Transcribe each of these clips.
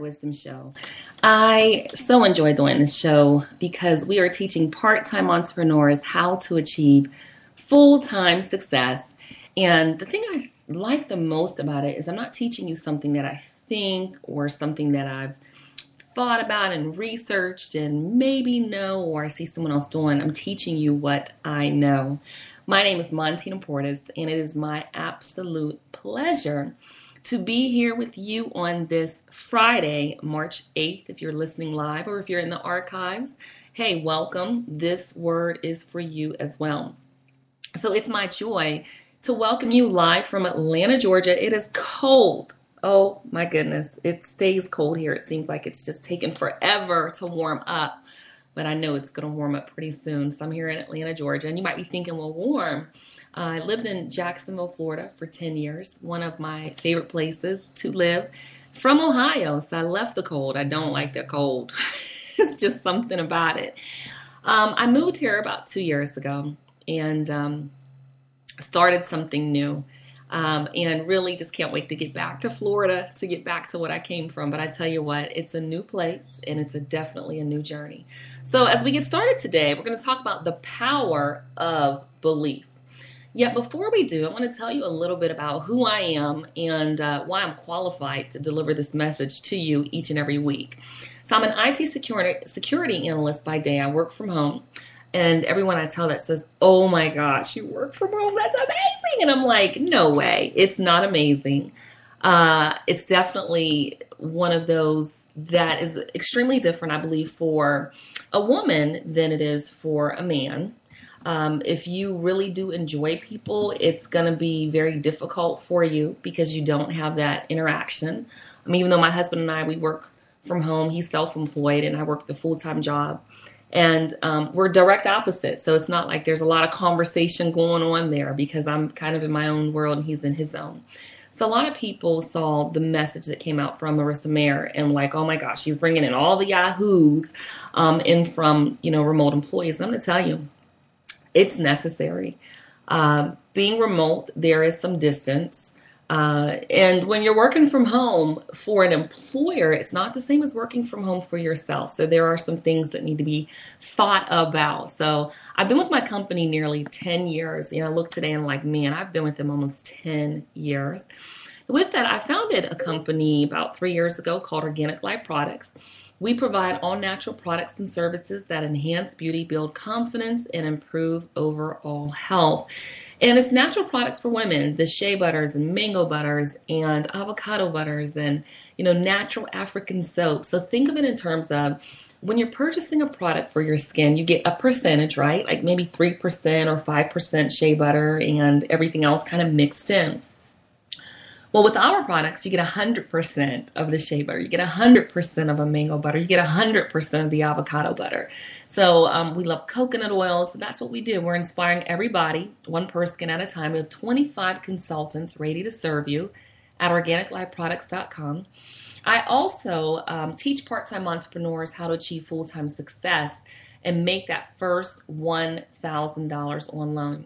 Wisdom Show. I so enjoy doing this show because we are teaching part-time entrepreneurs how to achieve full-time success. And the thing I like the most about it is I'm not teaching you something that I think or something that I've thought about and researched and maybe know or I see someone else doing. I'm teaching you what I know. My name is Montina Portis, and it is my absolute pleasure to be here with you on this Friday, March 8th, if you're listening live or if you're in the archives. Hey, welcome. This word is for you as well. So it's my joy to welcome you live from Atlanta, Georgia. It is cold. Oh my goodness. It stays cold here. It seems like it's just taken forever to warm up, but I know it's going to warm up pretty soon. So I'm here in Atlanta, Georgia, and you might be thinking, well, warm. I lived in Jacksonville, Florida for 10 years, one of my favorite places to live. From Ohio, so I left the cold. I don't like the cold. It's just something about it. I moved here about 2 years ago and started something new. And really just can't wait to get back to Florida, to get back to what I came from. But I tell you what, it's a new place and it's definitely a new journey. So as we get started today, we're going to talk about the power of belief. Yet before we do, I want to tell you a little bit about who I am and why I'm qualified to deliver this message to you each and every week. So I'm an IT security analyst by day. I work from home. And everyone I tell that says, oh my gosh, you work from home, that's amazing. And I'm like, no way, it's not amazing. It's definitely one of those that is extremely different, I believe, for a woman than it is for a man. If you really do enjoy people, it's going to be very difficult for you because you don't have that interaction. I mean, even though my husband and I, we work from home, he's self-employed and I work the full-time job. And we're direct opposites. So it's not like there's a lot of conversation going on there because I'm kind of in my own world and he's in his own. So a lot of people saw the message that came out from Marissa Mayer and like, oh my gosh, she's bringing in all the yahoos in from, remote employees. And I'm going to tell you, it's necessary. Being remote, there is some distance. And when you're working from home for an employer, it's not the same as working from home for yourself. So there are some things that need to be thought about. So I've been with my company nearly 10 years. I look today and I'm like, man, I've been with them almost 10 years. With that, I founded a company about 3 years ago called Organic Life Products. We provide all natural products and services that enhance beauty, build confidence, and improve overall health. And it's natural products for women, the shea butters and mango butters and avocado butters and, natural African soap. So think of it in terms of when you're purchasing a product for your skin, you get a percentage, right? Like maybe 3% or 5% shea butter and everything else kind of mixed in. Well, with our products, you get 100% of the shea butter. You get 100% of a mango butter. You get 100% of the avocado butter. So we love coconut oil. So that's what we do. We're inspiring everybody, one person at a time. We have 25 consultants ready to serve you at organiclifeproducts.com. I also teach part-time entrepreneurs how to achieve full-time success and make that first $1,000 online.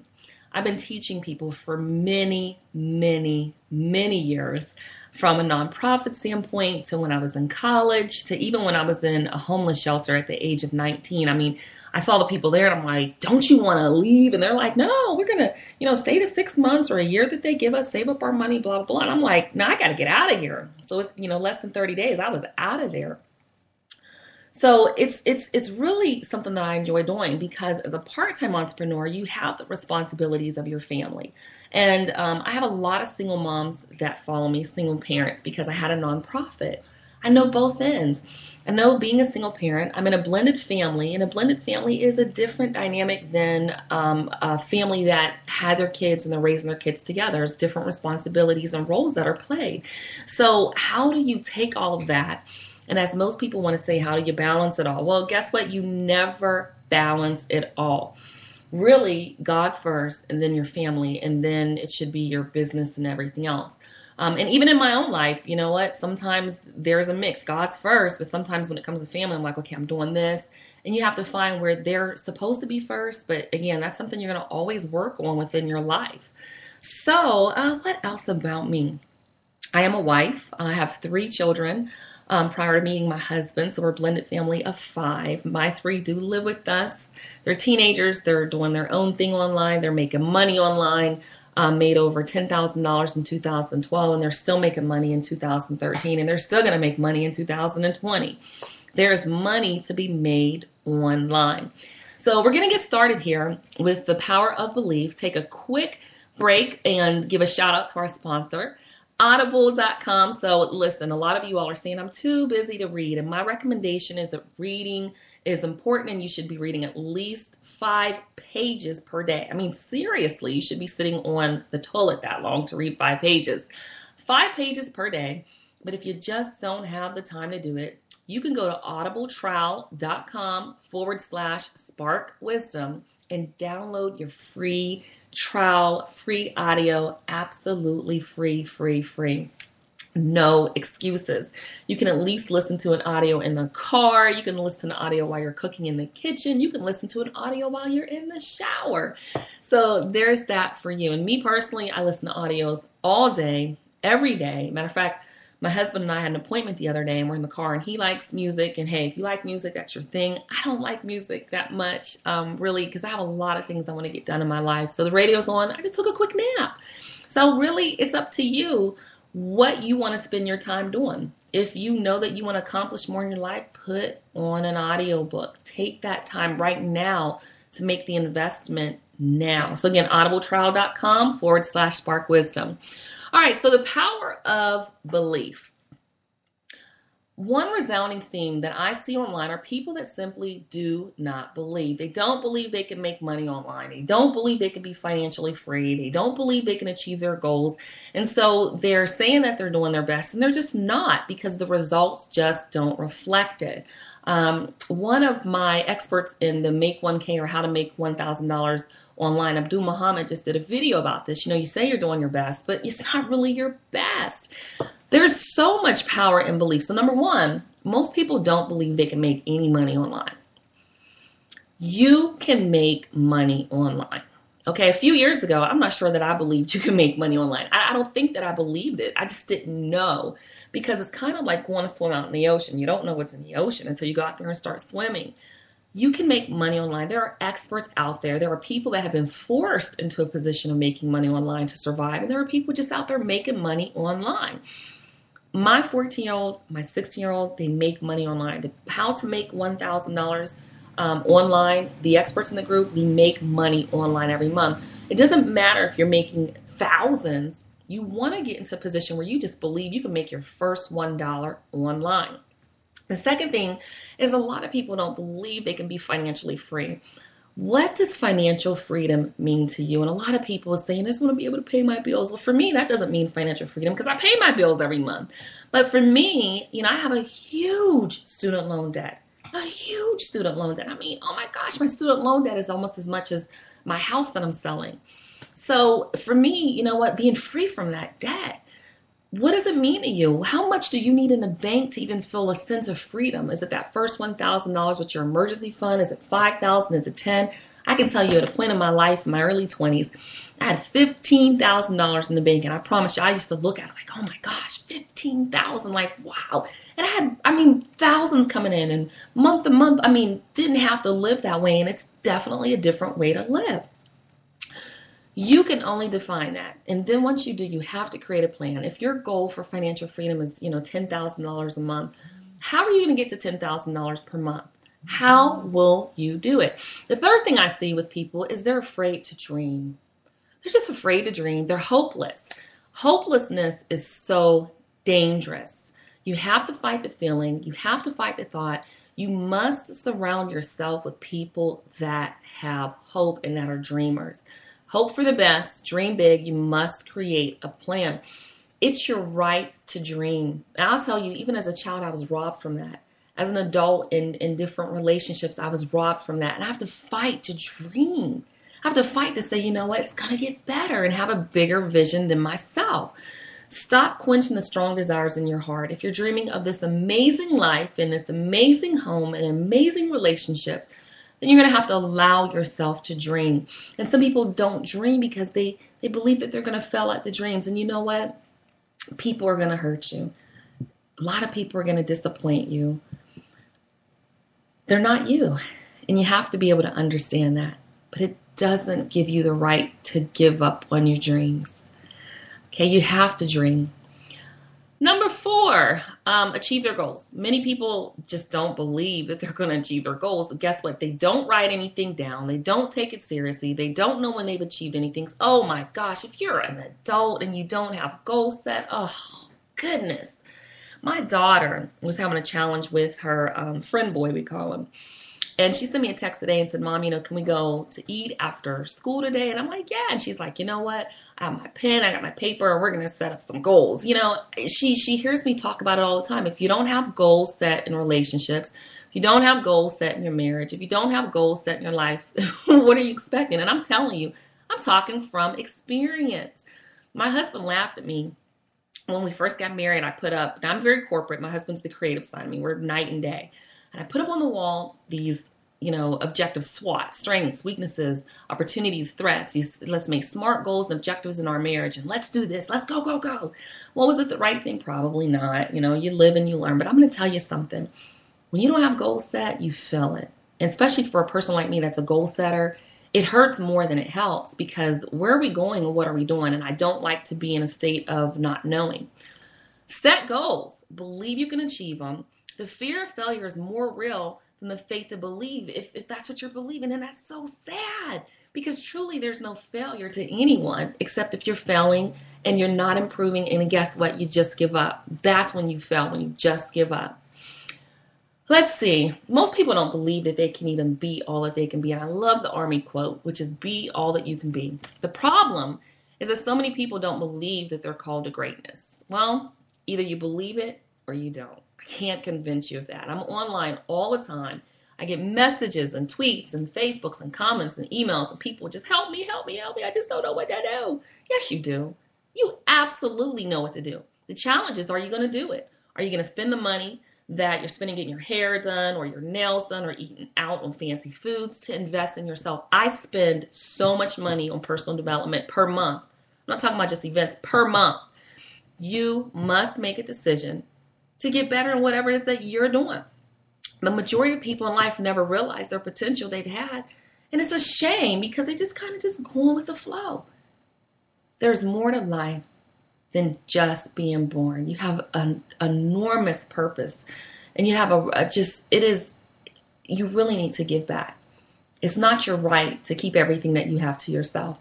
I've been teaching people for many, many, many years, from a nonprofit standpoint to when I was in college to even when I was in a homeless shelter at the age of 19. I mean, I saw the people there and I'm like, don't you want to leave? And they're like, no, we're going to, stay to 6 months or a year that they give us, save up our money, blah, blah, blah. And I'm like, no, I got to get out of here. So it's, less than 30 days, I was out of there. So it's really something that I enjoy doing because as a part-time entrepreneur, you have the responsibilities of your family. And I have a lot of single moms that follow me, single parents, because I had a nonprofit. I know both ends. I know being a single parent, I'm in a blended family, and a blended family is a different dynamic than a family that had their kids and they're raising their kids together. There's different responsibilities and roles that are played. So how do you take all of that? And as most people want to say, how do you balance it all? Well, guess what? You never balance it all. Really, God first, and then your family, and then it should be your business and everything else. And even in my own life, you know what? Sometimes there's a mix. God's first, but sometimes when it comes to family, I'm like, okay, I'm doing this. And you have to find where they're supposed to be first. But again, that's something you're going to always work on within your life. So what else about me? I am a wife. I have 3 children. prior to meeting my husband. So we're a blended family of 5. My 3 do live with us. They're teenagers. They're doing their own thing online. They're making money online. Made over $10,000 in 2012, and they're still making money in 2013, and they're still going to make money in 2020. There's money to be made online. So we're going to get started here with the power of belief. Take a quick break and give a shout out to our sponsor, audible.com. So listen, a lot of you all are saying I'm too busy to read, and my recommendation is that reading is important, and you should be reading at least 5 pages per day. I mean, seriously, you should be sitting on the toilet that long to read 5 pages. 5 pages per day, but if you just don't have the time to do it, you can go to audibletrial.com/sparkwisdom and download your free trial, free audio, absolutely free. No excuses. You can at least listen to an audio in the car. You can listen to audio while you're cooking in the kitchen. You can listen to an audio while you're in the shower. So there's that for you. And me personally, I listen to audios all day, every day. Matter of fact, my husband and I had an appointment the other day, and we're in the car, and he likes music. And hey, if you like music, that's your thing. I don't like music that much, really, because I have a lot of things I want to get done in my life. So the radio's on. I just took a quick nap. So really, it's up to you what you want to spend your time doing. If you know that you want to accomplish more in your life, put on an audiobook. Take that time right now to make the investment now. So again, audibletrial.com/sparkwisdom. All right, so the power of belief. One resounding theme that I see online are people that simply do not believe. They don't believe they can make money online. They don't believe they can be financially free. They don't believe they can achieve their goals. And so they're saying that they're doing their best, and they're just not, because the results just don't reflect it. One of my experts in the Make 1K or how to make $1,000 online, Abdul Muhammad, just did a video about this. You know, you say you're doing your best, but it's not really your best. There's so much power in belief. So number one, most people don't believe they can make any money online. You can make money online. Okay, a few years ago, I'm not sure that I believed you can make money online. I don't think that I believed it. I just didn't know, because it's kind of like going to swim out in the ocean. You don't know what's in the ocean until you go out there and start swimming. You can make money online. There are experts out there. There are people that have been forced into a position of making money online to survive. And there are people just out there making money online. My 14-year-old, my 16-year-old, they make money online. How to make $1,000 online, the experts in the group, we make money online every month. It doesn't matter if you're making thousands. You want to get into a position where you just believe you can make your first $1 online. The second thing is a lot of people don't believe they can be financially free. What does financial freedom mean to you? And a lot of people are saying, I just want to be able to pay my bills. Well, for me, that doesn't mean financial freedom, because I pay my bills every month. But for me, I have a huge student loan debt. A huge student loan debt. I mean, oh my gosh, my student loan debt is almost as much as my house that I'm selling. So for me, you know what, being free from that debt, what does it mean to you? How much do you need in the bank to even feel a sense of freedom? Is it that first $1,000 with your emergency fund? Is it $5,000? Is it $10,000? I can tell you, at a point in my life, in my early 20s, I had $15,000 in the bank, and I promise you, I used to look at it like, oh my gosh, $15,000, like wow. And I had, thousands coming in, and month to month, didn't have to live that way, and it's definitely a different way to live. You can only define that. And then once you do, you have to create a plan. If your goal for financial freedom is, $10,000 a month, how are you going to get to $10,000 per month? How will you do it? The third thing I see with people is they're afraid to dream. They're just afraid to dream. They're hopeless. Hopelessness is so dangerous. You have to fight the feeling. You have to fight the thought. You must surround yourself with people that have hope and that are dreamers. Hope for the best, dream big, you must create a plan. It's your right to dream. And I'll tell you, even as a child, I was robbed from that. As an adult in different relationships, I was robbed from that. And I have to fight to dream. I have to fight to say, you know what, it's going to get better, and have a bigger vision than myself. Stop quenching the strong desires in your heart. If you're dreaming of this amazing life and this amazing home and amazing relationships, then you're going to have to allow yourself to dream. And some people don't dream because they believe that they're going to fail at the dreams. And you know what? People are going to hurt you. A lot of people are going to disappoint you. They're not you. And you have to be able to understand that. But it doesn't give you the right to give up on your dreams. Okay, you have to dream. Number 4, achieve their goals. Many people just don't believe that they're going to achieve their goals. Guess what? They don't write anything down. They don't take it seriously. They don't know when they've achieved anything. Oh my gosh, if you're an adult and you don't have goals set, oh goodness. My daughter was having a challenge with her friend boy, we call him. And she sent me a text today and said, Mom, can we go to eat after school today? And I'm like, yeah. And she's like, you know what? I have my pen, I got my paper, and we're going to set up some goals. She hears me talk about it all the time. If you don't have goals set in relationships, if you don't have goals set in your marriage, if you don't have goals set in your life, what are you expecting? And I'm telling you, I'm talking from experience. My husband laughed at me when we first got married. I'm very corporate. My husband's the creative side of me. We're night and day. And I put up on the wall these, objective SWOT, strengths, weaknesses, opportunities, threats. Let's make SMART goals and objectives in our marriage. And let's do this. Let's go, go, go. Well, was it the right thing? Probably not. You live and you learn. But I'm going to tell you something. When you don't have goals set, you feel it. And especially for a person like me that's a goal setter, it hurts more than it helps, because where are we going and what are we doing? And I don't like to be in a state of not knowing. Set goals. Believe you can achieve them. The fear of failure is more real than the faith to believe, if that's what you're believing. And that's so sad, because truly there's no failure to anyone except if you're failing and you're not improving. And guess what? You just give up. That's when you fail, when you just give up. Let's see. Most people don't believe that they can even be all that they can be. And I love the Army quote, which is be all that you can be. The problem is that so many people don't believe that they're called to greatness. Well, either you believe it or you don't. I can't convince you of that. I'm online all the time. I get messages and tweets and Facebooks and comments and emails and people just help me, help me, help me. I just don't know what to do. Yes, you do. You absolutely know what to do. The challenge is, are you going to do it? Are you going to spend the money that you're spending getting your hair done or your nails done or eating out on fancy foods to invest in yourself? I spend so much money on personal development per month. I'm not talking about just events, per month. You must make a decision to get better in whatever it is that you're doing. The majority of people in life never realize their potential they've had. And it's a shame, because they just kind of just go on with the flow. There's more to life than just being born. You have an enormous purpose, and you have you really need to give back. It's not your right to keep everything that you have to yourself.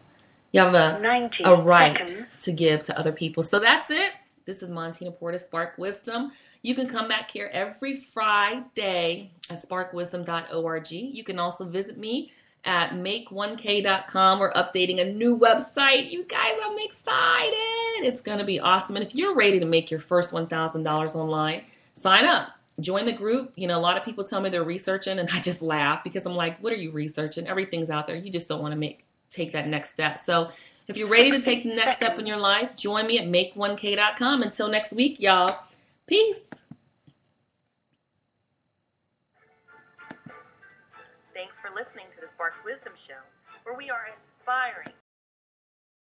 You have a right to give to other people. So that's it. This is Montina Portis, Spark Wisdom. You can come back here every Friday at sparkwisdom.org. You can also visit me at make1k.com. We're updating a new website. You guys, I'm excited. It's going to be awesome. And if you're ready to make your first $1,000 online, sign up. Join the group. A lot of people tell me they're researching, and I just laugh, because I'm like, what are you researching? Everything's out there. You just don't want to take that next step. So if you're ready to take the next step in your life, join me at make1k.com. Until next week, y'all. Peace. Thanks for listening to the Spark Wisdom Show, where we are inspiring,